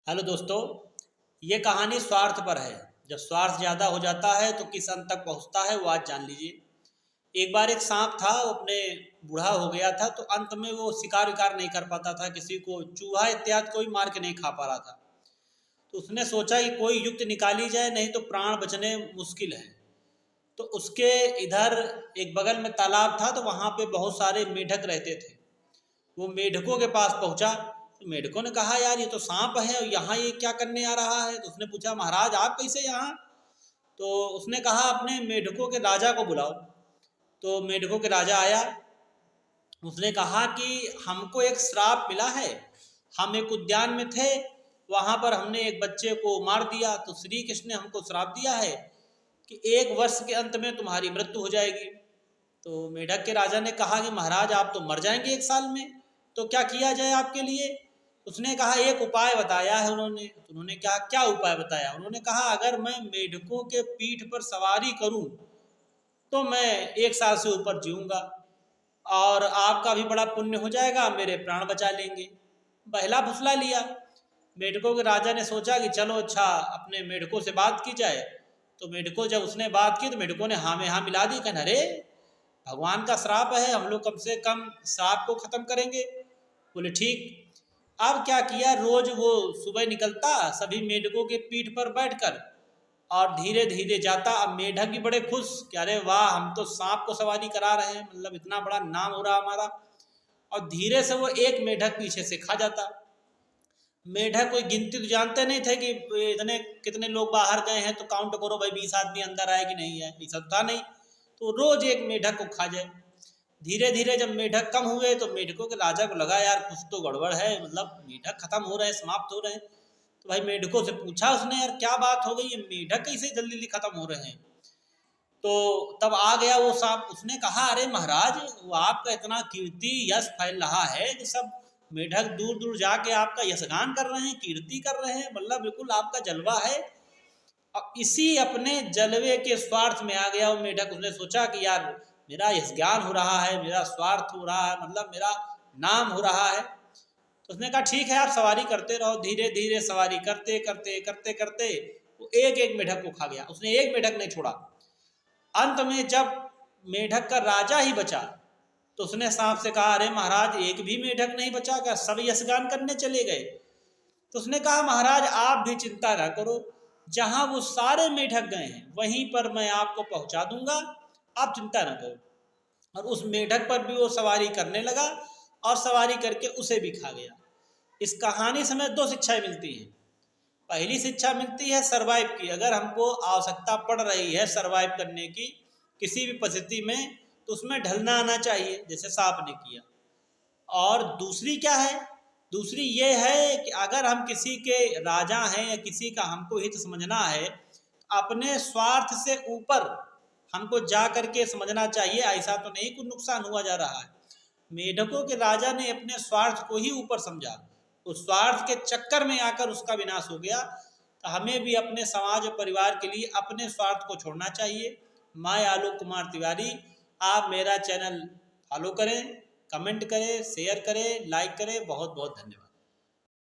Hello दोस्तों, ये कहानी स्वार्थ पर है। जब स्वार्थ ज़्यादा हो जाता है तो किस अंत तक पहुंचता है वो आज जान लीजिए। एक बार एक सांप था, वो अपने बूढ़ा हो गया था तो अंत में वो शिकार विकार नहीं कर पाता था, किसी को चूहा इत्यादि कोई मार के नहीं खा पा रहा था। तो उसने सोचा कि कोई युक्ति निकाली जाए, नहीं तो प्राण बचने मुश्किल है। तो उसके इधर एक बगल में तालाब था, तो वहाँ पे बहुत सारे मेढक रहते थे। वो मेढकों के पास पहुंचा तो मेढकों ने कहा, यार ये तो सांप है और यहाँ ये क्या करने आ रहा है। तो उसने पूछा, महाराज आप कैसे यहाँ। तो उसने कहा, अपने मेढकों के राजा को बुलाओ। तो मेढकों के राजा आया। उसने कहा कि हमको एक श्राप मिला है। हम एक उद्यान में थे, वहाँ पर हमने एक बच्चे को मार दिया, तो श्री कृष्ण ने हमको श्राप दिया है कि 1 वर्ष के अंत में तुम्हारी मृत्यु हो जाएगी। तो मेढक के राजा ने कहा कि महाराज आप तो मर जाएंगे 1 साल में, तो क्या किया जाए आपके लिए। उसने कहा, एक उपाय बताया है उन्होंने। तो उन्होंने कहा, क्या उपाय बताया। उन्होंने कहा, अगर मैं मेढकों के पीठ पर सवारी करूं तो मैं 1 साल से ऊपर जीऊँगा और आपका भी बड़ा पुण्य हो जाएगा, मेरे प्राण बचा लेंगे। बहला फुसला लिया। मेढकों के राजा ने सोचा कि चलो अच्छा अपने मेढकों से बात की जाए। तो मेढकों जब उसने बात की तो मेढकों ने हाँ में हाँ मिला दी। कहना, अरे भगवान का श्राप है, हम लोग कम से कम श्राप को खत्म करेंगे। बोले ठीक। अब क्या किया, रोज वो सुबह निकलता, सभी मेढकों के पीठ पर बैठकर और धीरे धीरे जाता। अब मेढक भी बड़े खुश कि अरे वाह, हम तो सांप को सवारी करा रहे हैं, मतलब इतना बड़ा नाम हो रहा हमारा। और धीरे से वो एक मेढक पीछे से खा जाता। मेढक कोई गिनती तो जानते नहीं थे कि इतने कितने लोग बाहर गए हैं, तो काउंट करो भाई 20 आदमी अंदर आए कि नहीं है, ऐसा था नहीं। तो रोज एक मेढक को खा जाए। धीरे धीरे जब मेढक कम हुए तो मेढकों के राजा को लगा, यार कुछ तो गड़बड़ है, मतलब मेढक खत्म हो रहे हैं, समाप्त हो रहे हैं। तो भाई मेढकों से पूछा उसने, यार क्या बात हो गई, ये मेढक कैसे जल्दी जल्दी खत्म हो रहे हैं। तो तब आ गया वो सांप। उसने कहा, अरे महाराज वो आपका इतना कीर्ति यश फैल रहा है कि सब मेढक दूर दूर जाके आपका यशगान कर रहे हैं, कीर्ति कर रहे हैं, मतलब बिल्कुल आपका जलवा है। और इसी अपने जलवे के स्वार्थ में आ गया वो मेढक। उसने सोचा कि यार मेरा यशगान हो रहा है, मेरा स्वार्थ हो रहा है, मतलब मेरा नाम हो रहा है। तो उसने कहा, ठीक है आप सवारी करते रहो। धीरे धीरे सवारी करते करते करते करते वो एक एक मेढक को खा गया। उसने एक मेढक नहीं छोड़ा। अंत में जब मेढक का राजा ही बचा तो उसने सांप से कहा, अरे महाराज एक भी मेढक नहीं बचा क्या, सब यशगान करने चले गए। तो उसने कहा, महाराज आप भी चिंता ना करो, जहां वो सारे मेढक गए हैं वहीं पर मैं आपको पहुंचा दूंगा, आप चिंता ना करो। और उस मेढक पर भी वो सवारी करने लगा और सवारी करके उसे भी खा गया। इस कहानी से हमें 2 शिक्षाएं मिलती हैं। पहली शिक्षा मिलती है सरवाइव की। अगर हमको आवश्यकता पड़ रही है सरवाइव करने की किसी भी परिस्थिति में, तो उसमें ढलना आना चाहिए, जैसे सांप ने किया। और दूसरी क्या है, दूसरी ये है कि अगर हम किसी के राजा हैं या किसी का हमको हित समझना है, अपने स्वार्थ से ऊपर हमको जा करके समझना चाहिए। ऐसा तो नहीं कुछ नुकसान हुआ जा रहा है। मेढकों के राजा ने अपने स्वार्थ को ही ऊपर समझा, उस स्वार्थ के चक्कर में आकर उसका विनाश हो गया। तो हमें भी अपने समाज और परिवार के लिए अपने स्वार्थ को छोड़ना चाहिए। मैं आलोक कुमार तिवारी, आप मेरा चैनल फॉलो करें, कमेंट करें, शेयर करें, लाइक करें। बहुत बहुत धन्यवाद।